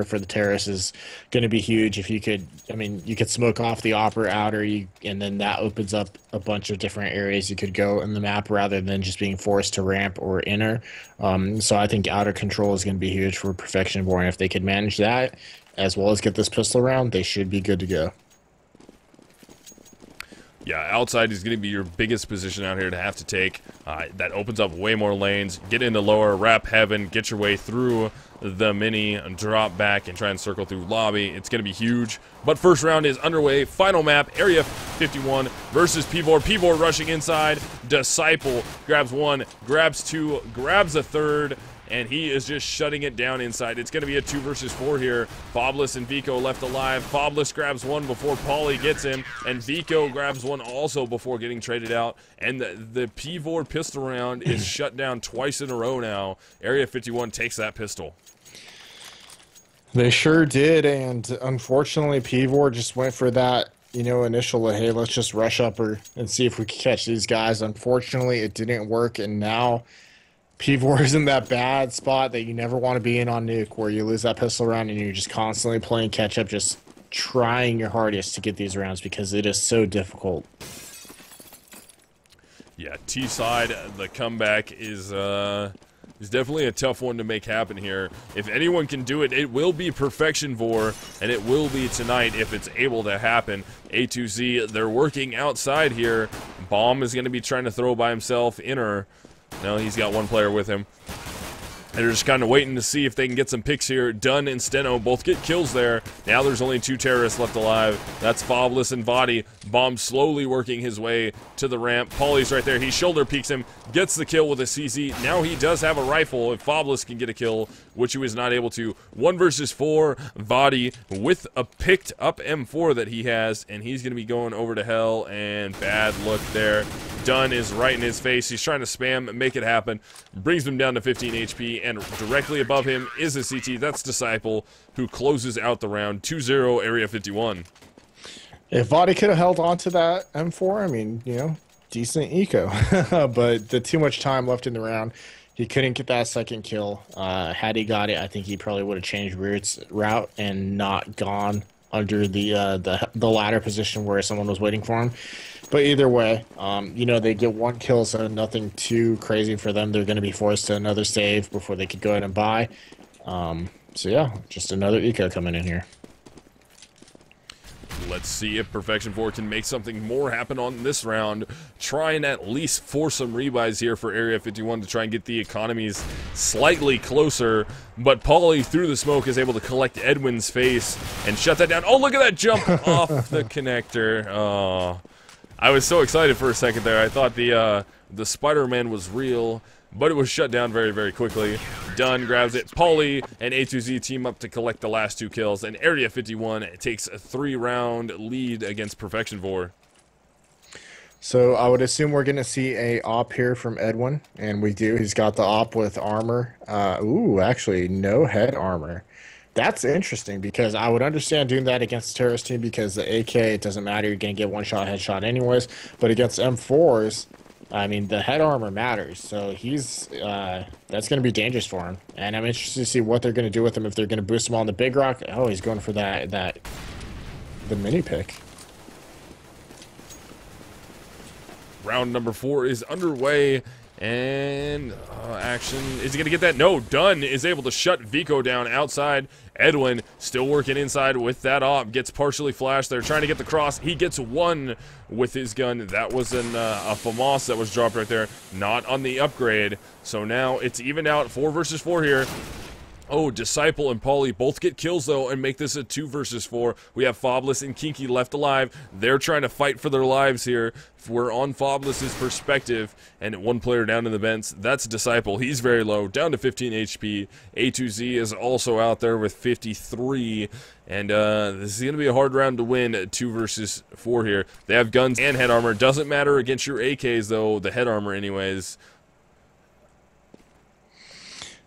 for the terrace is going to be huge. If you could, I mean, you could smoke off the upper outer, and then that opens up a bunch of different areas you could go in the map rather than just being forced to ramp or inner. So I think outer control is going to be huge for Perfectionvore, and if they could manage that as well as get this pistol round, they should be good to go. Yeah, outside is going to be your biggest position out here to have to take. That opens up way more lanes. Get into lower, wrap heaven, get your way through the mini, and drop back and try and circle through lobby. It's going to be huge. But first round is underway. Final map, Area 51 versus CEVO. CEVO rushing inside. Disciple grabs one, grabs two, grabs a third, and he is just shutting it down inside. It's going to be a 2 versus 4 here. Foblis and Vico left alive. Foblis grabs one before Pauly gets him, and Vico grabs one also before getting traded out. And the CEVO pistol round is shut down twice in a row now. Area 51 takes that pistol. They sure did, and unfortunately, CEVO just went for that, initial, hey, let's just rush up and see if we can catch these guys. Unfortunately, it didn't work, and now CEVO is in that bad spot that you never want to be in on nuke, where you lose that pistol round and you're just constantly playing catch up, just trying your hardest to get these rounds because it is so difficult. Yeah, T side, the comeback is definitely a tough one to make happen here. If anyone can do it, it will be Perfectionvore, and it will be tonight if it's able to happen. A2Z, they're working outside here. Bomb is going to be trying to throw by himself. Inner. No, he's got one player with him. And they're just kind of waiting to see if they can get some picks here. Dunn and Steno both get kills there. Now there's only 2 terrorists left alive. That's Foblis and Vadi. Bomb slowly working his way to the ramp. Pauly's right there. He shoulder peeks him, gets the kill with a CZ. Now he does have a rifle if Foblis can get a kill, which he was not able to. 1 versus 4. Vadi with a picked up M4 that he has, and he's going to be going over to hell, and bad look there. Dunn is right in his face. He's trying to spam, make it happen. Brings him down to 15 HP, and directly above him is a CT. That's Disciple, who closes out the round. 2-0, Area 51. If Vadi could have held on to that M4, I mean, decent eco. But the too much time left in the round, he couldn't get that second kill. Had he got it, I think he probably would have changed route and not gone under the ladder position where someone was waiting for him. But either way, they get 1 kill, so nothing too crazy for them. They're going to be forced to another save before they could go ahead and buy. So yeah, just another eco coming in here. Let's see if Perfectionvore can make something more happen on this round. Try and at least force some rebuys here for Area 51 to try and get the economies slightly closer. But Pauly, through the smoke, is able to collect Edwin's face and shut that down. Oh, look at that jump off the connector. Oh, I was so excited for a second there. I thought the Spider-Man was real, but it was shut down very, very quickly. Dunn grabs it. Pauly and A2Z team up to collect the last 2 kills, and Area 51 takes a 3-round lead against Perfectionvore. So I would assume we're going to see a op here from Edwin, and we do. He's got the op with armor. Actually, no head armor. That's interesting because I would understand doing that against a terrorist team because the AK, it doesn't matter. You're going to get one-shot headshot anyways. But against M4s, I mean, the head armor matters. So he's that's going to be dangerous for him. And I'm interested to see what they're going to do with him. If they're going to boost him on the big rock. Oh, he's going for the mini pick. Round number 4 is underway. And action, is he going to get that? No, Dunn is able to shut Vico down outside. Edwin still working inside with that op, gets partially flashed. They're trying to get the cross. He gets 1 with his gun. That was a FAMAS that was dropped right there, not on the upgrade. So now it's evened out, 4 versus 4 here. Oh, Disciple and Pauly both get kills, though, and make this a 2 versus 4. We have Foblis and Kinky left alive. They're trying to fight for their lives here. We're on Foblis' perspective, and 1 player down in the vents. That's Disciple. He's very low, down to 15 HP. A2Z is also out there with 53. And this is going to be a hard round to win, 2 versus 4 here. They have guns and head armor. Doesn't matter against your AKs, though, the head armor anyways.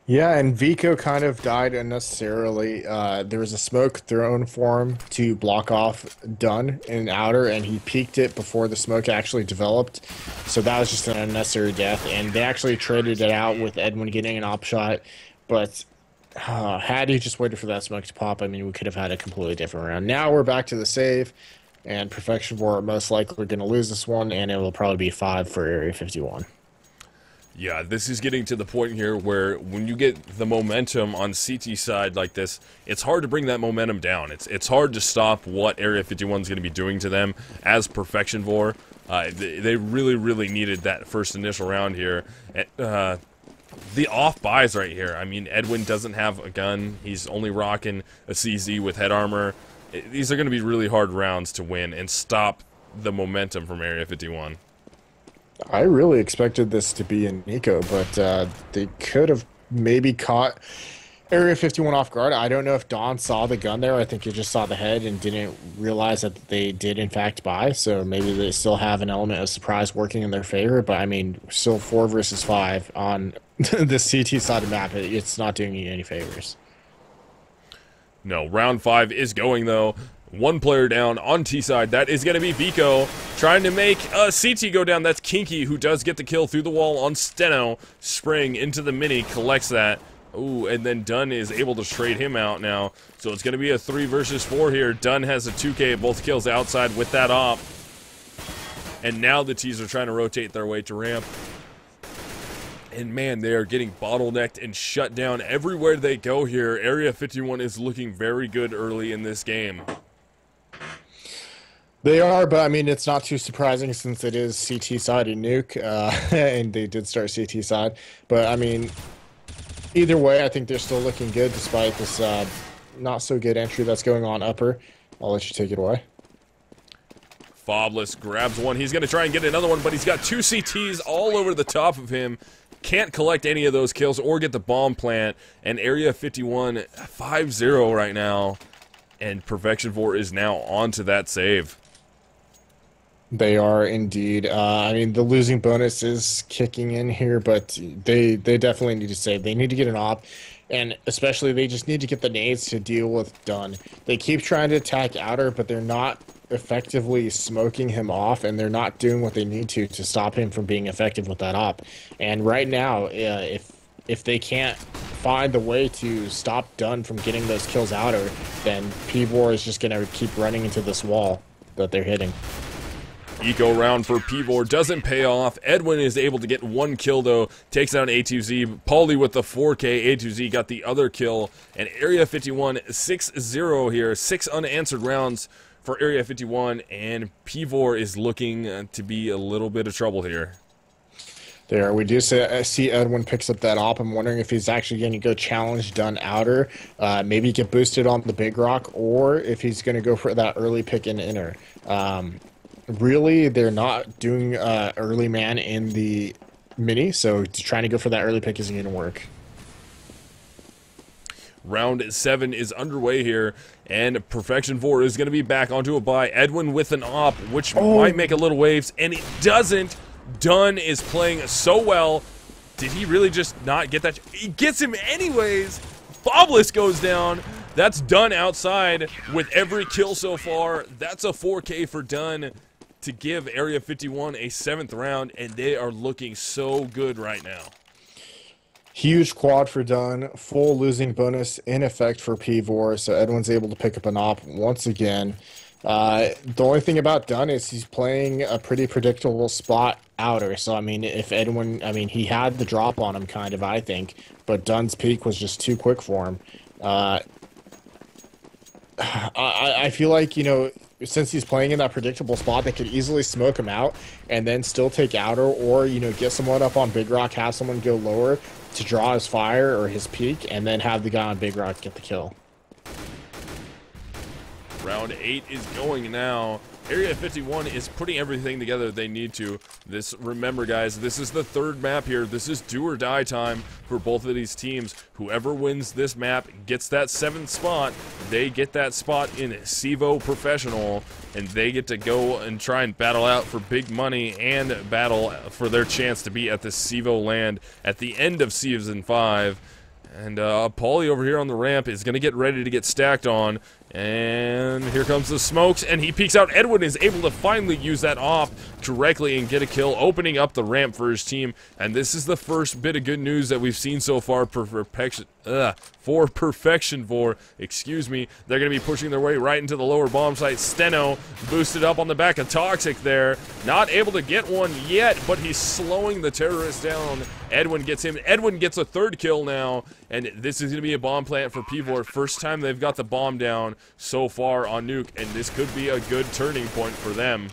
Yeah, and Vico kind of died unnecessarily. There was a smoke thrown for him to block off Dunn in outer, and he peeked it before the smoke actually developed. So that was just an unnecessary death, and they actually traded it out with Edwin getting an op shot. But Had he just waited for that smoke to pop, I mean, we could have had a completely different round. Now we're back to the save, and Perfectionvore most likely going to lose this one, and it will probably be 5 for Area 51. Yeah, this is getting to the point here where when you get the momentum on CT side like this, it's hard to bring that momentum down. It's hard to stop what Area 51 is going to be doing to them as Perfectionvore. They really, really needed that first initial round here. The off buys right here. I mean, Edwin doesn't have a gun. He's only rocking a CZ with head armor. These are going to be really hard rounds to win and stop the momentum from Area 51. I really expected this to be in Nico, but they could have maybe caught Area 51 off guard. I don't know if Don saw the gun there. I think he just saw the head and didn't realize that they did in fact buy. So maybe they still have an element of surprise working in their favor. But I mean, still 4 versus 5 on the CT side of the map. It's not doing you any favors. No, round 5 is going though. One player down on T side. That is going to be Vico trying to make CT go down. That's Kinky, who does get the kill through the wall on Steno. Spring into the mini, collects that. Ooh, and then Dunn is able to trade him out now. So it's going to be a 3 versus 4 here. Dunn has a 2K, both kills outside with that op. And now the T's are trying to rotate their way to ramp. And man, they are getting bottlenecked and shut down everywhere they go here. Area 51 is looking very good early in this game. They are, but I mean, it's not too surprising since it is CT side and nuke, and they did start CT side. But I mean, either way, I think they're still looking good despite this not so good entry that's going on upper. I'll let you take it away. Fobless grabs one. He's going to try and get another one, but he's got 2 CTs all over the top of him. Can't collect any of those kills or get the bomb plant. And Area 51 5-0 right now. And Perfectionvore is now onto that save. They are indeed. I mean, the losing bonus is kicking in here, but they definitely need to save. They need to get an op, and especially they just need to get the nades to deal with Dunn. They keep trying to attack outer, but they're not effectively smoking him off, and they're not doing what they need to stop him from being effective with that op. And right now, if they can't find the way to stop Dunn from getting those kills outer, then Pvor is just going to keep running into this wall that they're hitting. Eco round for Pvor doesn't pay off. Edwin is able to get 1 kill though, takes down A2Z. Paulie with the 4K, A2Z got the other kill. And Area 51 6-0 here, 6 unanswered rounds for Area 51, and Pvor is looking to be a little bit of trouble here. There, we do see Edwin picks up that op. I'm wondering if he's actually going to go challenge Dunn outer, maybe get boosted on the big rock, or if he's going to go for that early pick in inner. Really, they're not doing early man in the mini, so trying to go for that early pick isn't going to work. Round 7 is underway here, and Perfectionvore is going to be back onto a buy. Edwin with an op, which might make a little waves, and it doesn't. Dunn is playing so well. Did he really just not get that? He gets him anyways. Fobless goes down. That's Dunn outside with every kill so far. That's a 4K for Dunn to give Area 51 a 7th round, and they are looking so good right now. Huge quad for Dunn, full losing bonus in effect for Pvor, so Edwin's able to pick up an op once again. The only thing about Dunn is he's playing a pretty predictable spot outer, so I mean, if Edwin, I mean, he had the drop on him kind of, I think, but Dunn's peak was just too quick for him. I feel like, you know, since he's playing in that predictable spot, they could easily smoke him out and then still take outer, or, you know, get someone up on Big Rock, have someone go lower to draw his fire or his peak, and then have the guy on Big Rock get the kill. Round 8 is going now. Area 51 is putting everything together they need to. Remember guys, this is the 3rd map here. This is do or die time for both of these teams. Whoever wins this map gets that 7th spot. They get that spot in CEVO Professional, and they get to go and try and battle out for big money and battle for their chance to be at the CEVO land at the end of Season 5. And Paulie over here on the ramp is going to get ready to get stacked on. And here comes the smokes, and he peeks out. Edwin is able to finally use that off correctly and get a kill, opening up the ramp for his team. And this is the first bit of good news that we've seen so far for Perfectionvore. Excuse me. They're going to be pushing their way right into the lower bomb site. Steno boosted up on the back of Toxic there. Not able to get one yet, but he's slowing the terrorist down. Edwin gets him. Edwin gets a third kill now, and this is going to be a bomb plant for CEVO. First time they've got the bomb down so far on Nuke, and this could be a good turning point for them.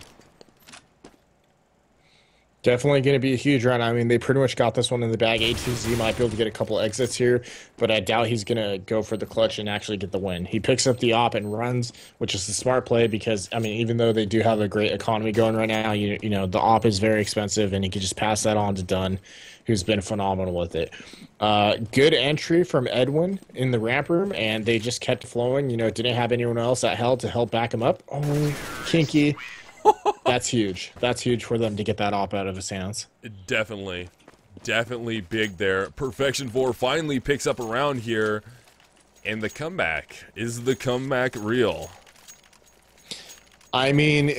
Definitely going to be a huge run. I mean, they pretty much got this one in the bag. A2Z might be able to get a couple exits here, but I doubt he's going to go for the clutch and actually get the win. He picks up the op and runs, which is the smart play because, I mean, even though they do have a great economy going right now, you know, the op is very expensive, and he can just pass that on to Dunn, who's been phenomenal with it. Good entry from Edwin in the ramp room, and they just kept flowing. You know, didn't have anyone else at hell to help back him up. Oh, Kinky. That's huge. That's huge for them to get that op out of his hands. Definitely. Definitely big there. Perfectionvore finally picks up a round here. And the comeback. Is the comeback real? I mean,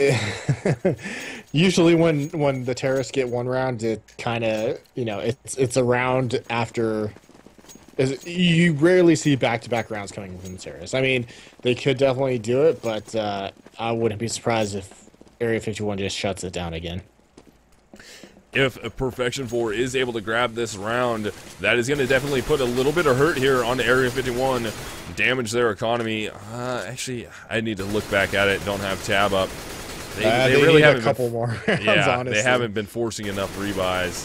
usually when the terrorists get one round, it kind of, you know, it's a round after. You rarely see back-to-back rounds coming from the terrorists. I mean, they could definitely do it, but I wouldn't be surprised if Area 51 just shuts it down again. If Perfectionvore is able to grab this round, that is going to definitely put a little bit of hurt here on Area 51, damage their economy. Actually, I need to look back at it. Don't have tab up. They really haven't a couple more rounds, yeah, honestly. they haven't been forcing enough rebuys.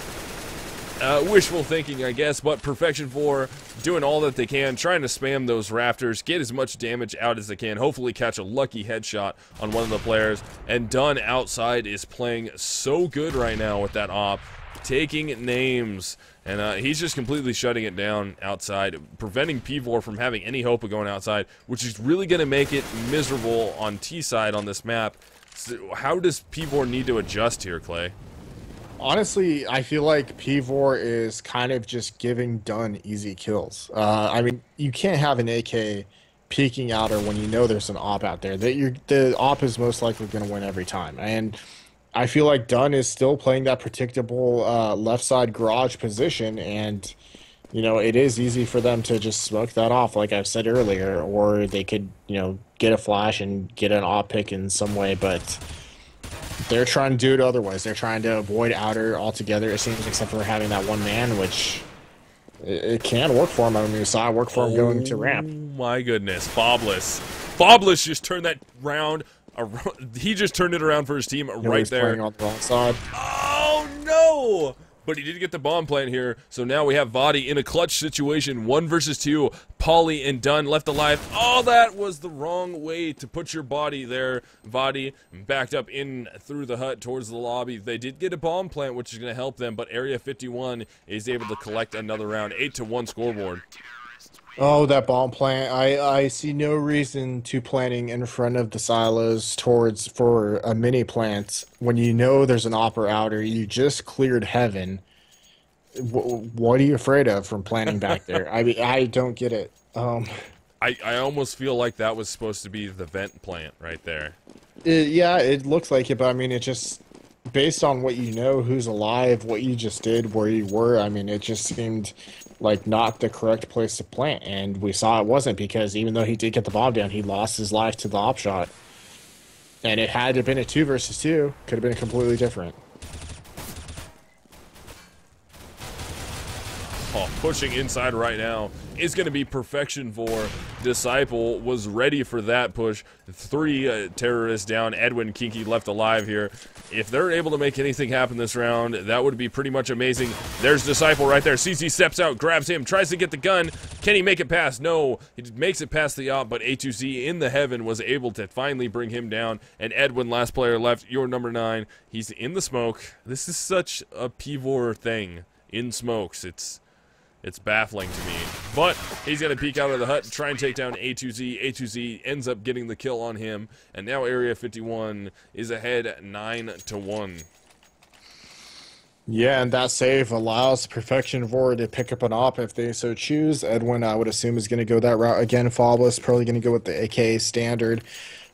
Wishful thinking, I guess, but Perfectionvore doing all that they can, trying to spam those rafters, get as much damage out as they can, hopefully catch a lucky headshot on one of the players. And Dunn outside is playing so good right now with that op, taking names, and he's just completely shutting it down outside, preventing CEVO from having any hope of going outside, which is really going to make it miserable on T side on this map. So how does CEVO need to adjust here, Clay? Honestly, I feel like CEVO is kind of just giving Dunn easy kills. I mean, you can't have an AK peeking out or when you know there's an op out there. The op is most likely going to win every time. And I feel like Dunn is still playing that predictable left side garage position, and you know, it is easy for them to just smoke that off, like I've said earlier, or they could, you know, get a flash and get an op pick in some way, but they're trying to do it otherwise. They're trying to avoid outer altogether, it seems, except for having that one man, which it can work for him. I mean, we saw it work for him going to ramp. Oh my goodness, Fobless just turned that round. He just turned it around for his team right there. Playing on the wrong side. Oh no! But he did get the bomb plant here, so now we have Vadi in a clutch situation, 1 versus 2. Polly and Dunn left alive. Oh, that was the wrong way to put your body there. Vadi backed up in through the hut towards the lobby. They did get a bomb plant, which is going to help them, but Area 51 is able to collect another round. 8-1 scoreboard. Oh, that bomb plant. I see no reason to planting in front of the silos for a mini plant when you know there's an opera outer. You just cleared heaven. What are you afraid of from planting back there? I mean, I don't get it. I almost feel like that was supposed to be the vent plant right there. Yeah, it looks like it, but I mean, it just, based on what you know, who's alive, what you just did, where you were, I mean, it just seemed like not the correct place to plant, and we saw it wasn't, because even though he did get the bomb down, he lost his life to the op shot. And it had to have been a 2 versus 2, could have been completely different. Oh, pushing inside right now is going to be Perfectionvore. Disciple was ready for that push. 3 terrorists down. Edwin Kinky left alive here. If they're able to make anything happen this round, that would be pretty much amazing. There's Disciple right there. CC steps out, grabs him, tries to get the gun. Can he make it past? No. He makes it past the op, but A2Z in the heaven was able to finally bring him down. And Edwin, last player left, your number 9. He's in the smoke. This is such a CEVO thing. In smokes. It's baffling to me. But he's going to peek out of the hut and try and take down A2Z. A2Z ends up getting the kill on him. And now Area 51 is ahead 9-1. Yeah, and that save allows Perfectionvore to pick up an op if they so choose. Edwin, I would assume, is going to go that route again. Fabulous, probably going to go with the AK standard.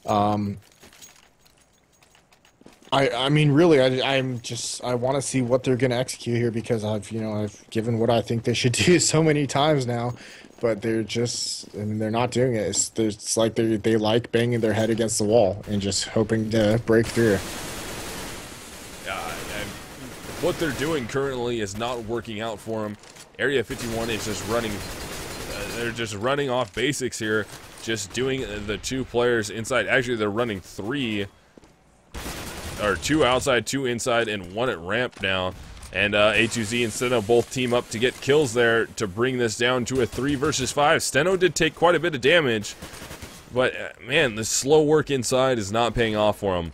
Um, I mean, really, I want to see what they're going to execute here because I've given what I think they should do so many times now, but I mean, they're not doing it. It's like they like banging their head against the wall and just hoping to break through. And what they're doing currently is not working out for them. Area 51 is just running. They're just running off basics here, just doing the two players inside. Actually, they're running three. Or two outside, two inside, and one at ramp now. And A2Z and Steno both team up to get kills there to bring this down to a 3 versus 5. Steno did take quite a bit of damage, but man, the slow work inside is not paying off for him.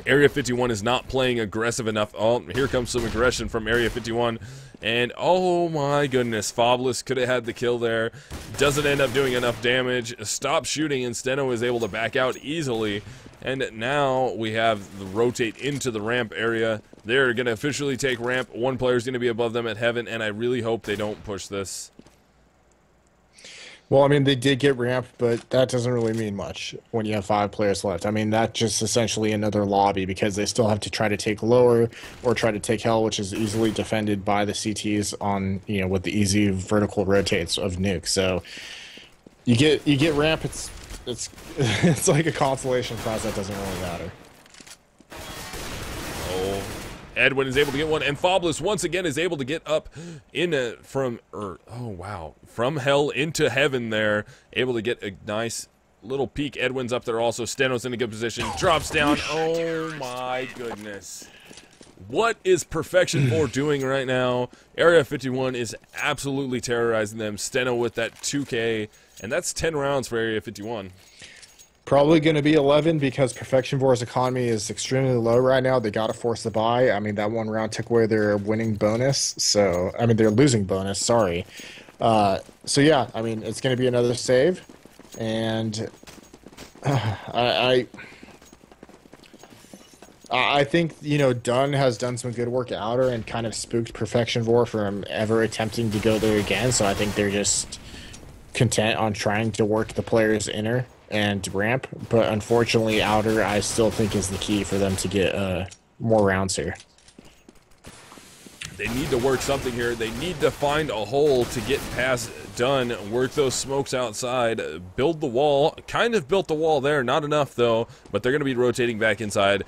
Area 51 is not playing aggressive enough. Oh, here comes some aggression from Area 51. And oh my goodness, Fabulous could have had the kill there. Doesn't end up doing enough damage. Stop shooting, and Steno is able to back out easily. And now we have the rotate into the ramp area. They're going to officially take ramp. One player is going to be above them at heaven, and I really hope they don't push this. Well, I mean, they did get ramp, but that doesn't really mean much when you have 5 players left. I mean, that's just essentially another lobby because they still have to try to take lower or try to take hell, which is easily defended by the CTs on, with the easy vertical rotates of nuke. So you get ramp. It's like a consolation prize that doesn't really matter. Oh, Edwin is able to get one, and Fabulous once again is able to get up from hell into heaven there, able to get a nice little peek. Edwin's up there also. Steno's in a good position, drops down. Oh my goodness. What is Perfectionvore doing right now? Area 51 is absolutely terrorizing them. Steno with that 2K, and that's 10 rounds for Area 51. Probably going to be 11 because Perfectionvore's economy is extremely low right now. They got to force the buy. I mean, that one round took away their winning bonus. So, I mean, their losing bonus, sorry. So, yeah, I mean, it's going to be another save. And I think, Dunn has done some good work at outer and kind of spooked Perfectionvore from ever attempting to go there again. So I think they're just content on trying to work the players inner and ramp. But unfortunately, outer, I still think is the key for them to get more rounds here. They need to work something here. They need to find a hole to get past Dunn, work those smokes outside, build the wall. Kind of built the wall there, not enough though, but they're going to be rotating back inside.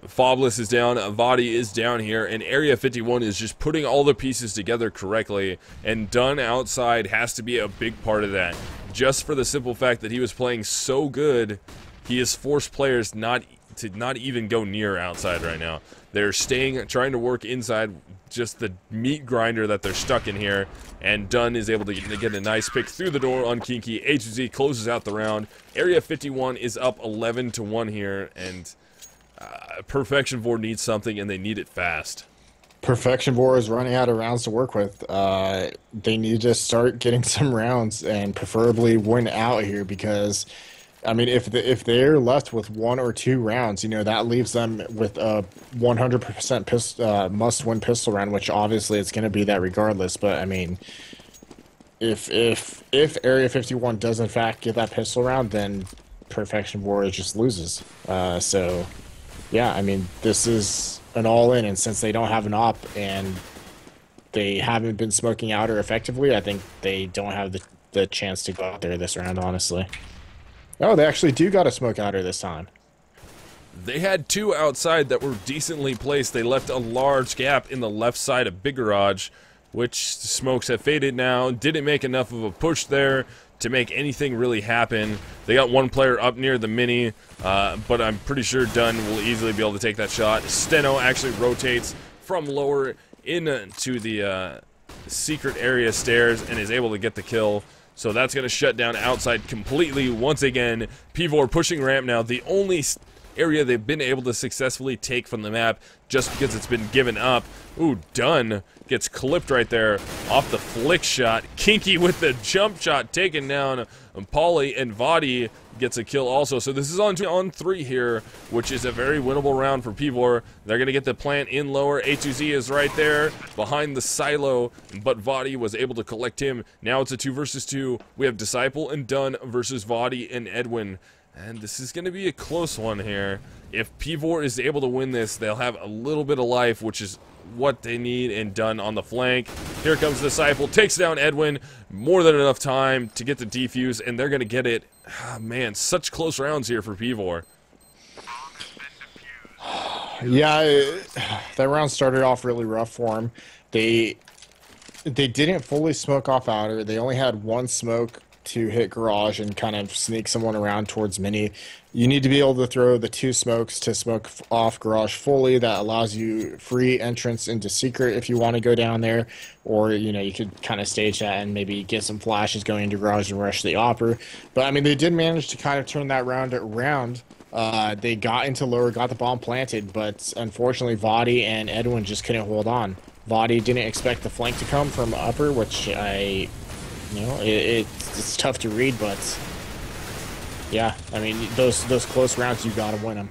Fabulous is down, Avadi is down here, and Area 51 is just putting all the pieces together correctly, and Dunn outside has to be a big part of that. Just for the simple fact that he was playing so good, he has forced players not even go near outside right now. They're trying to work inside, just the meat grinder that they're stuck in here, and Dunn is able to get a nice pick through the door on Kinky. A2Z closes out the round. Area 51 is up 11-1 here, and Perfectionvore needs something, and they need it fast. Perfectionvore is running out of rounds to work with. They need to start getting some rounds and preferably win out here because, I mean, if they're left with 1 or 2 rounds, that leaves them with a 100% must-win pistol round, which obviously it's going to be that regardless. But I mean, if Area 51 does in fact get that pistol round, then Perfectionvore just loses. So. Yeah, I mean, this is an all-in, and since they don't have an op and they haven't been smoking outer effectively, I think they don't have the chance to go out there this round, honestly. Oh, they actually do got a smoke outer this time. They had 2 outside that were decently placed. They left a large gap in the left side of Big Garage, which smokes have faded now. Didn't make enough of a push there to make anything really happen. They got 1 player up near the mini, but I'm pretty sure Dunn will easily be able to take that shot. Steno actually rotates from lower into the secret area stairs and is able to get the kill. So that's going to shut down outside completely once again. Pvor pushing ramp now. The only area they've been able to successfully take from the map just because it's been given up. Ooh, Dunn gets clipped right there off the flick shot. Kinky with the jump shot taken down. Pauly and Vadi gets a kill also. So this is on 3 here, which is a very winnable round for CEVO. They're going to get the plant in lower. A2Z is right there behind the silo, but Vadi was able to collect him. Now it's a 2 versus 2. We have Disciple and Dunn versus Vadi and Edwin. And this is going to be a close one here. If CEVO is able to win this, they'll have a little bit of life, which is what they need, and Dunn on the flank. Here comes Disciple, takes down Edwin. More than enough time to get the defuse, and they're going to get it. Oh, man, such close rounds here for CEVO. Yeah, that round started off really rough for him. They didn't fully smoke off outer. They only had 1 smoke to hit garage and kind of sneak someone around towards mini. You need to be able to throw the 2 smokes to smoke off garage fully. That allows you free entrance into secret if you want to go down there, or you could kind of stage that and maybe get some flashes going into garage and rush the opper. But I mean, they did manage to kind of turn that round around. They got into lower, got the bomb planted, but unfortunately Vadi and Edwin just couldn't hold on. Vadi didn't expect the flank to come from upper, which it's tough to read, but yeah, I mean, those close rounds, you gotta win them.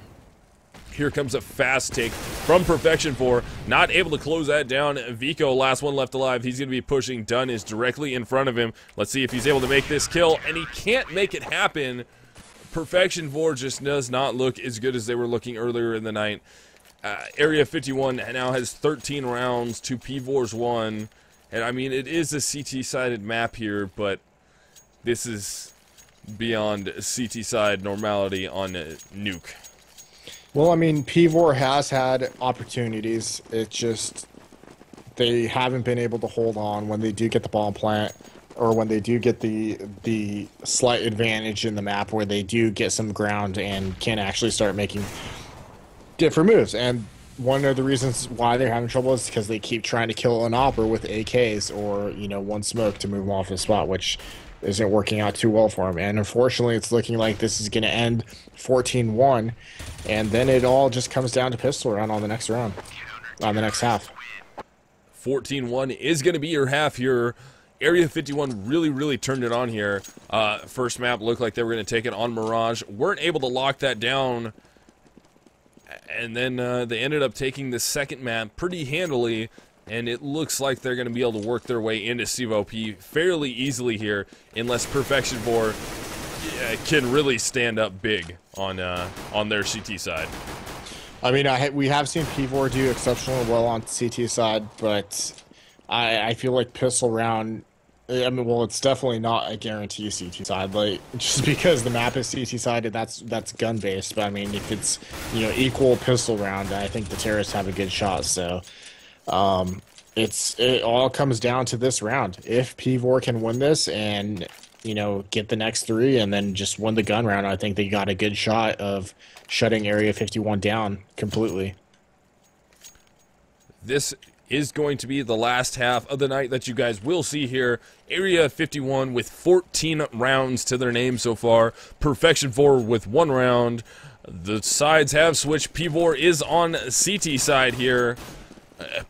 Here comes a fast take from Perfectionvore. Not able to close that down. Vico, last one left alive. He's going to be pushing. Dunn is directly in front of him. Let's see if he's able to make this kill, and he can't make it happen. Perfectionvore just does not look as good as they were looking earlier in the night. Area 51 now has 13 rounds to CEVO's 1. And I mean, it is a CT-sided map here, but this is beyond CT-side normality on Nuke. Well, I mean, CEVO has had opportunities. It's just they haven't been able to hold on when they do get the bomb plant, or when they do get the slight advantage in the map where they do get some ground and can actually start making different moves. And one of the reasons why they're having trouble is because they keep trying to kill an opper with AKs or 1 smoke to move them off the spot, which isn't working out too well for them. And unfortunately, it's looking like this is going to end 14-1, and then it all just comes down to pistol round on the next round, on the next half. 14-1 is going to be your half here. Area 51 really turned it on here. First map looked like they were going to take it on Mirage. Weren't able to lock that down. And then they ended up taking the second map pretty handily, and it looks like they're going to be able to work their way into CEVO fairly easily here, unless Perfectionvore can really stand up big on their CT side. I mean, we have seen CEVO do exceptionally well on CT side, but I feel like pistol round. I mean, well, it's definitely not a guarantee CT side, like just because the map is CT sided, that's gun based. But I mean, if it's equal pistol round, I think the terrorists have a good shot. So it all comes down to this round. If CEVO can win this and get the next 3 and then just win the gun round, I think they got a good shot of shutting Area 51 down completely. This is going to be the last half of the night that you guys will see here. Area 51 with 14 rounds to their name so far. Perfectionvore with 1 round. The sides have switched. CEVO is on CT side here.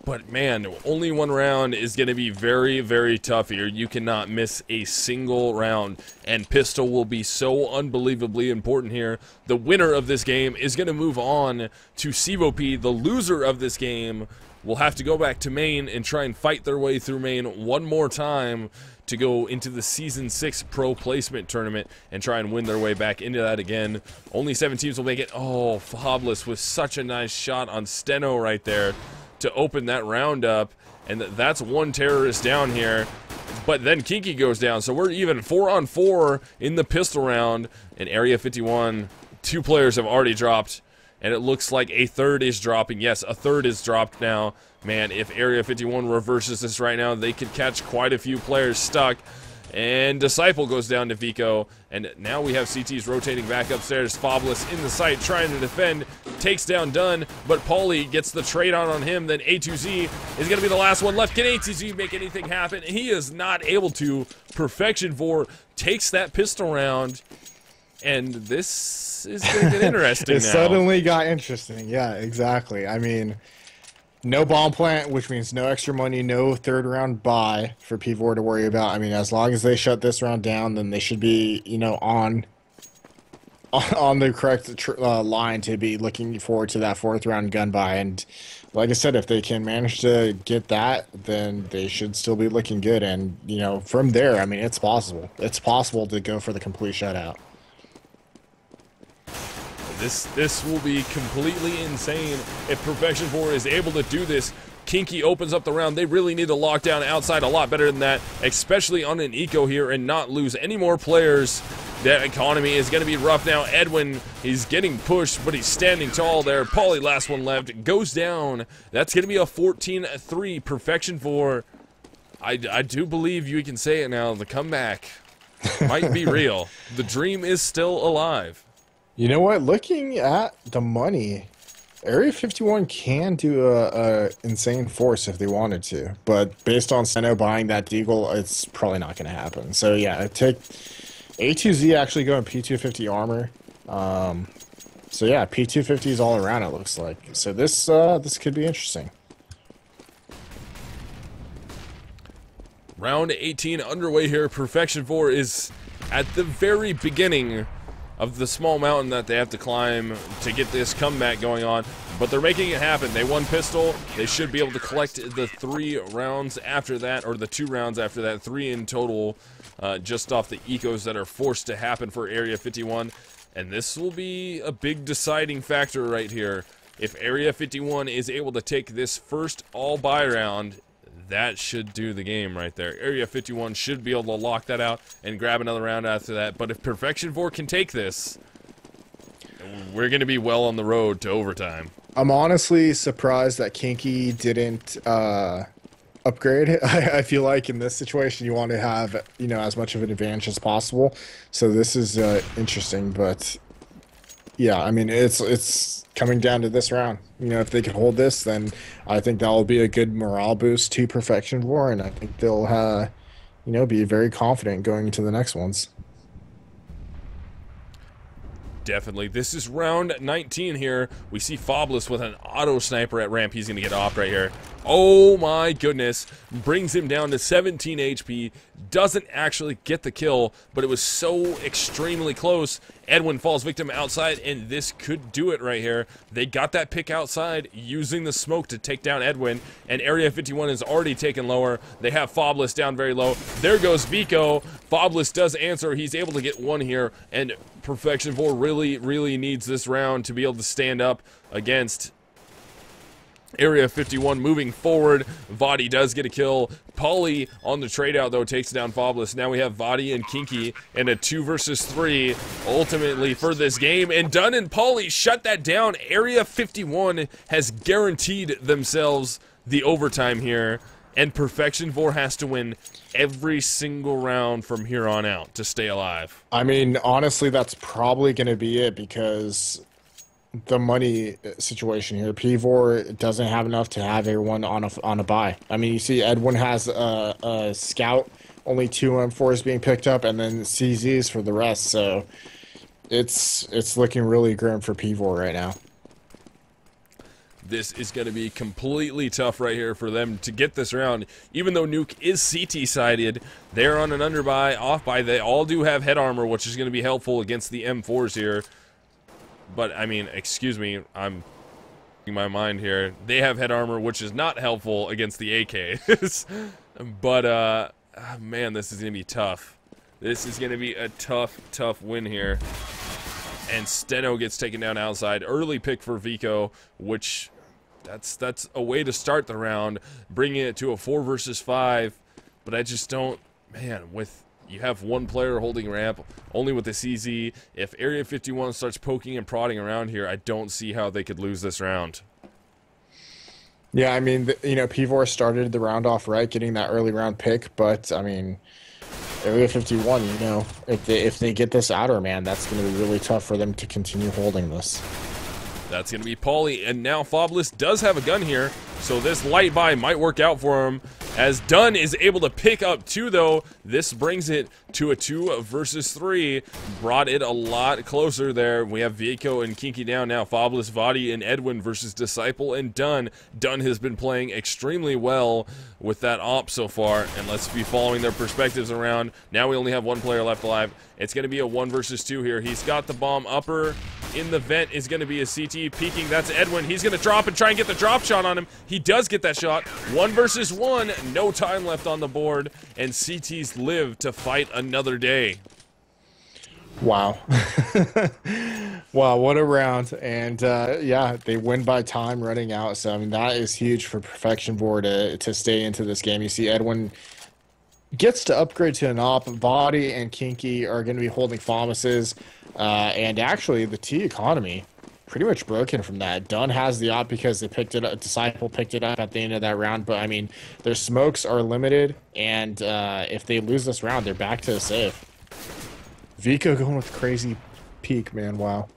But man, only 1 round is going to be very tough here. You cannot miss a single round. And pistol will be so unbelievably important here. The winner of this game is going to move on to CEVO. The loser of this game will have to go back to main and try and fight their way through main one more time to go into the Season 6 Pro Placement Tournament and try and win their way back into that again. Only 7 teams will make it. Oh, Fabless with such a nice shot on Steno right there to open that round up. And that's 1 terrorist down here. But then Kinky goes down, so we're even 4-on-4 in the pistol round. In Area 51, 2 players have already dropped. And it looks like a 3rd is dropping. Yes, a 3rd is dropped now. Man, if Area 51 reverses this right now, they could catch quite a few players stuck. And Disciple goes down to Vico. And now we have CTs rotating back upstairs. Fabless in the site trying to defend. Takes down Dunn, but Pauly gets the trade on him. Then A2Z is going to be the last one left. Can A2Z make anything happen? He is not able to. Perfectionvore takes that pistol round. And this is going to get interesting It now. suddenly got interesting. Yeah, exactly. I mean, No bomb plant, which means no extra money, no third round buy for P4 to worry about. I mean, as long as they shut this round down, then they should be, you know, on the correct line to be looking forward to that fourth round gun buy. And like I said, if they can manage to get that, then they should still be looking good. And, you know, from there, I mean, it's possible. It's possible to go for the complete shutout. This will be completely insane if Perfectionvore is able to do this. Kinky opens up the round. They really need to lock down outside a lot better than that, especially on an eco here, and not lose any more players. That economy is going to be rough now. Edwin, he's getting pushed, but he's standing tall there. Paulie, last one left, goes down. That's going to be a 14-3 Perfectionvore. I do believe you can say it now. The comeback might be real. The dream is still alive. You know what? Looking at the money, Area 51 can do a insane force if they wanted to, but based on Seno buying that deagle, it's probably not going to happen. So yeah, take A2Z actually going P250 armor. So yeah, P250 is all around. It looks like. So this could be interesting. Round 18 underway here. Perfectionvore is at the very beginning of the small mountain that they have to climb to get this comeback going on, but they're making it happen. They won pistol. They should be able to collect the 3 rounds after that, or the 2 rounds after that, 3 in total, just off the ecos that are forced to happen for Area 51. And this will be a big deciding factor right here. If Area 51 is able to take this first all-buy round, that should do the game right there. Area 51 should be able to lock that out and grab another round after that. But if Perfectionvore can take this, we're going to be well on the road to overtime. I'm honestly surprised that Kinky didn't upgrade. I feel like in this situation you want to have, you know, as much of an advantage as possible. So this is interesting, but yeah, I mean, it's coming down to this round. You know, if they can hold this, then I think that will be a good morale boost to Perfectionvore, and I think they'll, you know, be very confident going into the next ones. Definitely. This is round 19 here. We see Fobless with an auto sniper at ramp. He's going to get off right here. Oh my goodness. Brings him down to 17 HP. Doesn't actually get the kill, but it was so extremely close. Edwin falls victim outside, and this could do it right here. They got that pick outside using the smoke to take down Edwin, and Area 51 is already taken lower. They have Fobless down very low. There goes Vico. Fobless does answer. He's able to get one here, and Perfectionvore really needs this round to be able to stand up against Area 51 moving forward. Vadi does get a kill. Paulie on the trade out though takes down Fobless. Now we have Vadi and Kinky in a 2 versus 3 ultimately for this game, and Dunn and Paulie shut that down. Area 51 has guaranteed themselves the overtime here, and Perfectionvore has to win every single round from here on out to stay alive. I mean, honestly, that's probably going to be it, because the money situation here, P4 doesn't have enough to have everyone on a buy. I mean, you see Edwin has a scout, only 2 M4s being picked up, and then CZs for the rest, so it's looking really grim for P4 right now. This is going to be completely tough right here for them to get this round. Even though Nuke is CT-sided, they're on an underbuy, off-buy. They all do have head armor, which is going to be helpful against the M4s here. But, I mean, excuse me, I'm in my mind here. They have head armor, which is not helpful against the AKs. But, man, this is going to be tough. This is going to be a tough win here. And Steno gets taken down outside. Early pick for Vico, which that's a way to start the round, bringing it to a 4 versus 5. But I just don't, man, with you have one player holding ramp, only with the CZ. If Area 51 starts poking and prodding around here, I don't see how they could lose this round. Yeah, I mean, you know, P4 started the round off right, getting that early round pick, but I mean, Area 51, you know, if they get this outer, man, that's going to be really tough for them to continue holding this. That's going to be Paulie, and now Fobless does have a gun here, so this light buy might work out for him. As Dunn is able to pick up 2, though, this brings it to a 2 versus 3. Brought it a lot closer there. We have Vico and Kinky down now. Fabulous, Vadi, and Edwin versus Disciple and Dunn. Dunn has been playing extremely well with that op so far, and let's be following their perspectives around. Now we only have one player left alive. It's going to be a 1 versus 2 here. He's got the bomb upper. In the vent is going to be a CT peeking. That's Edwin. He's going to drop and try and get the drop shot on him. He does get that shot. 1 versus 1. No time left on the board, and CTs live to fight another day. Wow. Wow, what a round. And yeah, they win by time running out. So, I mean, that is huge for Perfectionvore to stay into this game. You see Edwin gets to upgrade to an op. Body and Kinky are going to be holding Famuses. And actually, the T economy pretty much broken from that. Dunn has the op because they picked it up. Disciple picked it up at the end of that round. But, I mean, their smokes are limited. And if they lose this round, they're back to a save. Vico going with crazy peak, man. Wow.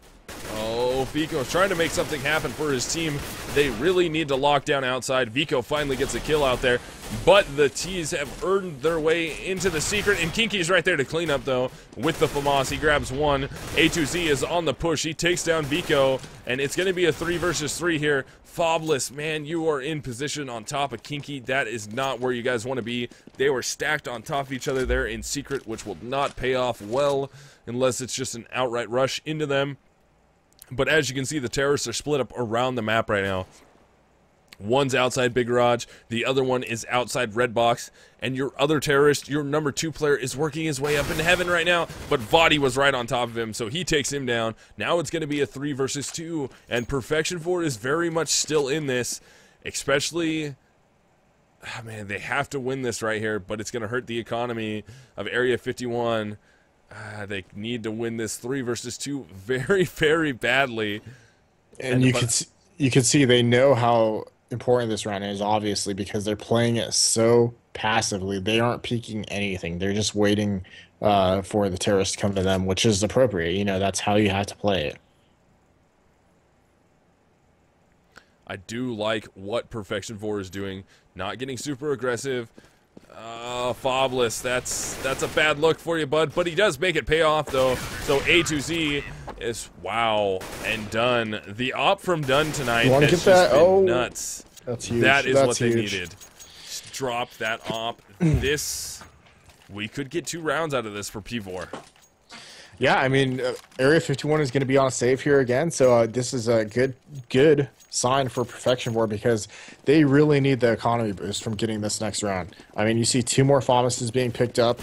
Oh, Vico's trying to make something happen for his team. They really need to lock down outside. Vico finally gets a kill out there, but the T's have earned their way into the secret, and Kinky's right there to clean up, though, with the FAMAS. He grabs 1. A2Z is on the push. He takes down Vico, and it's going to be a 3 versus 3 here. Fabless, man, you are in position on top of Kinky. That is not where you guys want to be. They were stacked on top of each other there in secret, which will not pay off well unless it's just an outright rush into them. But as you can see, the terrorists are split up around the map right now. One's outside Big Garage, the other one is outside Red Box, and your other terrorist, your number 2 player, is working his way up into heaven right now, but Vadi was right on top of him, so he takes him down. Now it's going to be a 3 versus 2, and Perfectionvore is very much still in this, especially... Oh, man, they have to win this right here, but it's going to hurt the economy of Area 51. They need to win this 3 versus 2 very, very badly. And you can see they know how important this round is, obviously, because they're playing it so passively. They aren't peeking anything. They're just waiting for the terrorists to come to them, which is appropriate. You know, that's how you have to play it. I do like what Perfectionvore is doing. Not getting super aggressive. Fabless, that's a bad look for you, bud, but he does make it pay off, though. So A2Z is, wow, and Dunn. The op from Dunn tonight has just been nuts. That's huge. That is that's what they huge. needed. Just drop that op. We could get 2 rounds out of this for Pvore. Yeah, I mean, Area 51 is going to be on a save here again, so this is a good sign for Perfectionvore because they really need the economy boost from getting this next round. I mean, you see 2 more Famuses being picked up,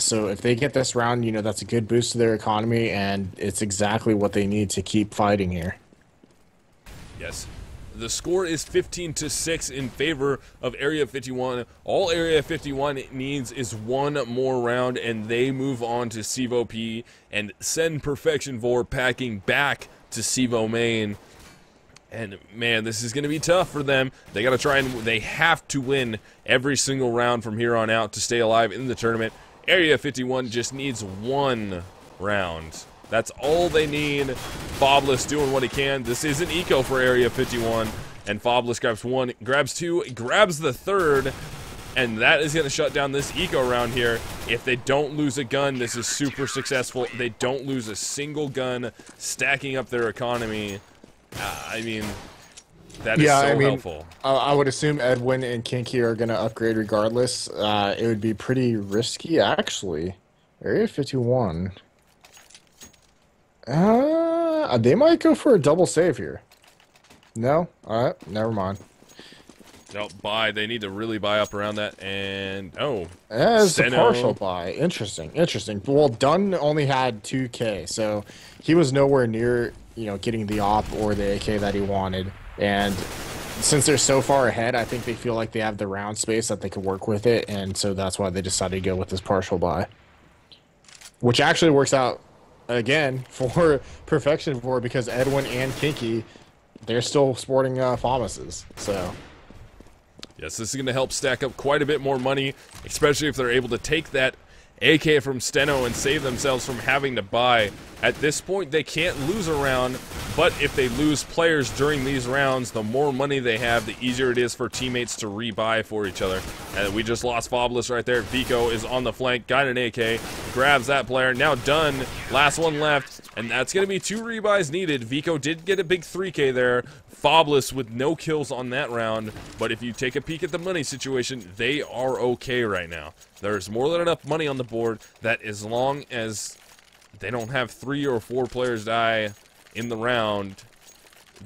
so if they get this round, you know, that's a good boost to their economy, and it's exactly what they need to keep fighting here. Yes. The score is 15-6 in favor of Area 51. All Area 51 needs is 1 more round, and they move on to CEVO P and send Perfectionvore packing back to CEVO main. And man, this is going to be tough for them. They got to try and they have to win every single round from here on out to stay alive in the tournament. Area 51 just needs 1 round. That's all they need. Fabless doing what he can. This isn't eco for Area 51. And Fabless grabs 1, grabs 2, grabs the 3rd. And that is going to shut down this eco round here. If they don't lose a gun, this is super successful. They don't lose a single gun, stacking up their economy. I mean, that is helpful. I would assume Edwin and Kinky are going to upgrade regardless. It would be pretty risky, actually. Area 51... they might go for a double save here. No? Alright, never mind. No, buy. They need to really buy up around that, and it's a partial buy. Interesting. Well, Dunn only had 2k, so he was nowhere near, you know, getting the op or the AK that he wanted. And since they're so far ahead, I think they feel like they have the round space that they could work with it, and so that's why they decided to go with this partial buy. Which actually works out again for Perfectionvore because Edwin and Kinky, they're still sporting Famuses, so yes, this is going to help stack up quite a bit more money, especially if they're able to take that AK from Steno and save themselves from having to buy. At this point, they can't lose a round. But if they lose players during these rounds, the more money they have, the easier it is for teammates to rebuy for each other. And we just lost Fobulous right there. Vico is on the flank, got an AK, grabs that player. Now done, last one left, and that's going to be 2 rebuys needed. Vico did get a big 3K there. Fobulous with no kills on that round, but if you take a peek at the money situation, they are okay right now. There's more than enough money on the board that as long as they don't have 3 or 4 players die in the round,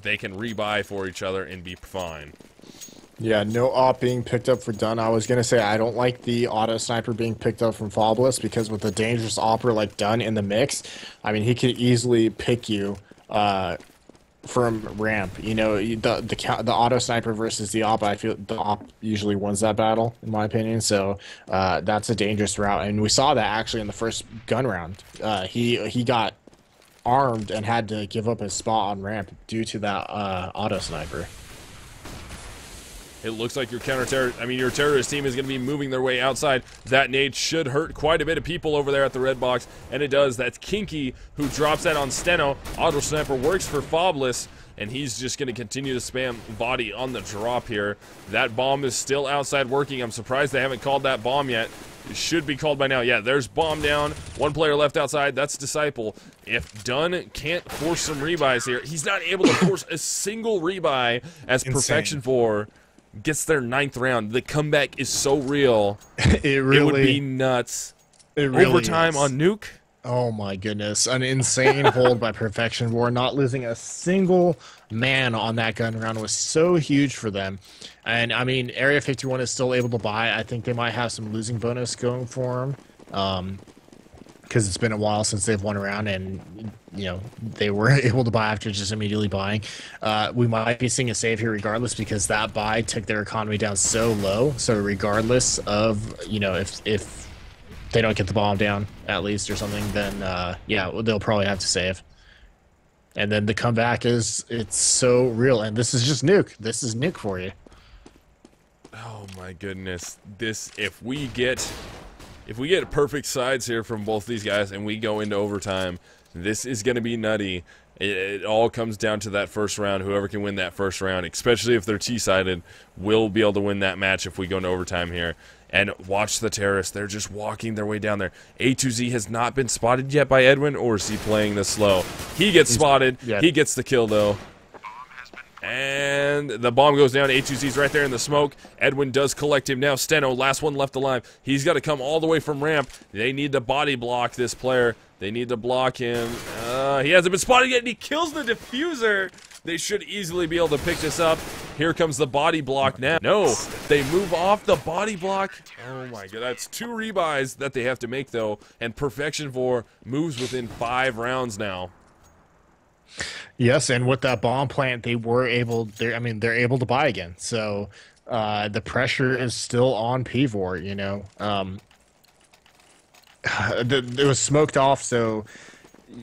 they can rebuy for each other and be fine. Yeah, no op being picked up for Dunn. I was going to say I don't like the auto sniper being picked up from Fobulous because with a dangerous opera like Dunn in the mix, I mean, he could easily pick you from ramp. You know, the auto sniper versus the op, I feel the op usually wins that battle, in my opinion. So that's a dangerous route. And we saw that actually in the first gun round. He got armed and had to give up his spot on ramp due to that auto sniper. It looks like your your terrorist team is going to be moving their way outside. That nade should hurt quite a bit of people over there at the red box, and it does. That's Kinky who drops that on Steno. Auto sniper works for Fobulous, and he's just going to continue to spam body on the drop here. That bomb is still outside working. I'm surprised they haven't called that bomb yet. It should be called by now. Yeah, there's bomb down. 1 player left outside. That's Disciple. If Dunn can't force some rebuys here, he's not able to force a single rebuy as Perfectionvore gets their 9th round. The comeback is so real. It would be nuts. It really Overtime is. on Nuke. Oh my goodness. An insane hold by Perfectionvore. Not losing a single man on that gun round was so huge for them. And I mean, Area 51 is still able to buy. I think they might have some losing bonus going for them. Because it's been a while since they've won around, and you know they were able to buy after just immediately buying. We might be seeing a save here regardless, because that buy took their economy down so low. So regardless of, you know, if they don't get the bomb down at least or something, then yeah, they'll probably have to save. And then the comeback it's so real, and this is just Nuke. This is Nuke for you. Oh my goodness! If we get perfect sides here from both these guys and we go into overtime, this is going to be nutty. It all comes down to that first round. Whoever can win that first round, especially if they're T-sided, will be able to win that match if we go into overtime here. And watch the terrorists. They're just walking their way down there. A2Z has not been spotted yet by Edwin, or is he playing this slow? He gets spotted. Yeah. He gets the kill, though. And the bomb goes down. A2Z's right there in the smoke. Edwin does collect him now. Steno, last one left alive. He's got to come all the way from ramp. They need to body block this player. They need to block him. He hasn't been spotted yet, and he kills the diffuser. They should easily be able to pick this up. Here comes the body block now. No, they move off the body block. Oh my god, that's 2 rebuys that they have to make, though. And Perfectionvore moves within 5 rounds now. Yes, and with that bomb plant, they're able to buy again. So the pressure is still on Pvor, you know. It was smoked off, so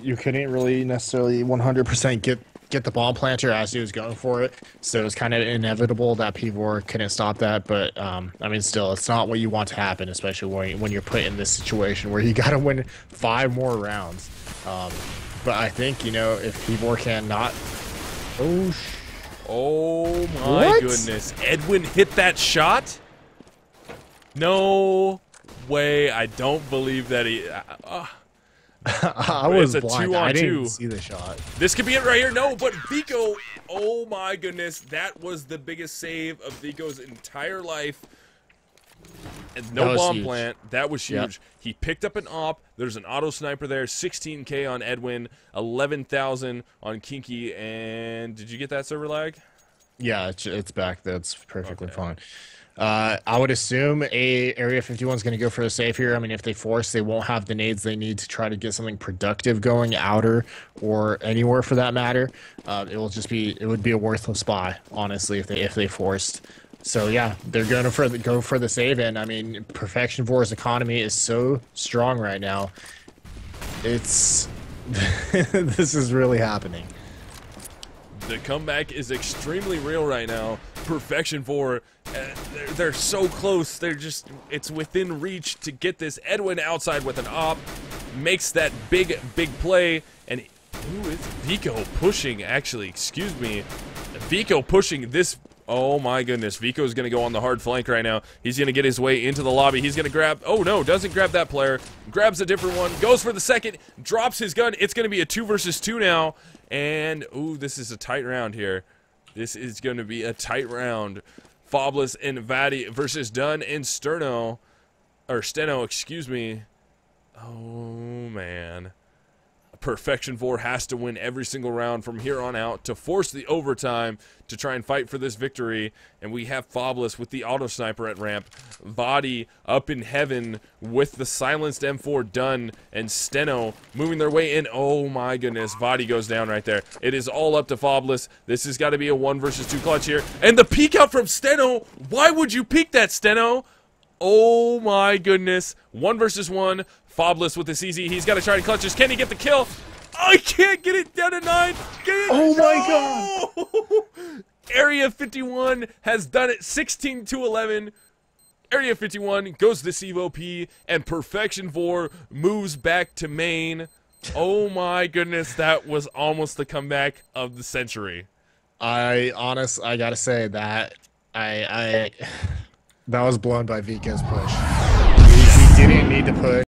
you couldn't really necessarily 100% get the bomb planter as he was going for it. So it was kind of inevitable that Pvor couldn't stop that. But I mean, still, it's not what you want to happen, especially when you're put in this situation where you got to win 5 more rounds. But I think, you know, if Pvor cannot... Oh my goodness. Edwin hit that shot? No way. I don't believe that he... I was blind. I didn't see the shot. This could be it right here. No, but Vico... Oh my goodness. That was the biggest save of Vico's entire life. And no bomb plant. That was huge. Yep. He picked up an op. There's an auto sniper there. 16K on Edwin. 11,000 on Kinky. And did you get that server lag? Yeah, it's back. That's perfectly fine. I would assume Area 51 is going to go for the save here. I mean, if they force, they won't have the nades they need to try to get something productive going outer or anywhere for that matter. It would be a worthless buy, honestly, if they forced. So yeah, they're going to go for the save, and I mean, Perfectionvore's economy is so strong right now. It's this is really happening. The comeback is extremely real right now. Perfectionvore, they're so close. It's within reach to get this. Edwin outside with an op makes that big play, and Who is Vico pushing? Actually, excuse me. Vico pushing this. Oh my goodness. Vico's going to go on the hard flank right now. He's going to get his way into the lobby. He's going to grab. Oh no, doesn't grab that player. Grabs a different one. Goes for the second. Drops his gun. It's going to be a 2 versus 2 now. And, ooh, this is a tight round here. This is going to be a tight round. Fobless and Vadi versus Dunn and Sterno. Or Steno, excuse me. Oh, man. Perfectionvore has to win every single round from here on out to force the overtime to try and fight for this victory. And we have Fobless with the auto sniper at ramp, Vadi up in heaven with the silenced M4 Dunn, and Steno moving their way in. Oh my goodness, Vadi goes down right there. It is all up to Fobless. This has got to be a 1 versus 2 clutch here. And the peek out from Steno. Why would you peek that, Steno? Oh my goodness. 1 versus 1. Fobless with the CZ. He's got to try to clutch this. Can he get the kill? I can't get it down to 9. Oh my god. Area 51 has done it. 16-11. Area 51 goes to CEVO P, and Perfectionvore moves back to main. Oh my goodness, that was almost the comeback of the century. I gotta say that that was blown by Vika's push. He didn't need to push.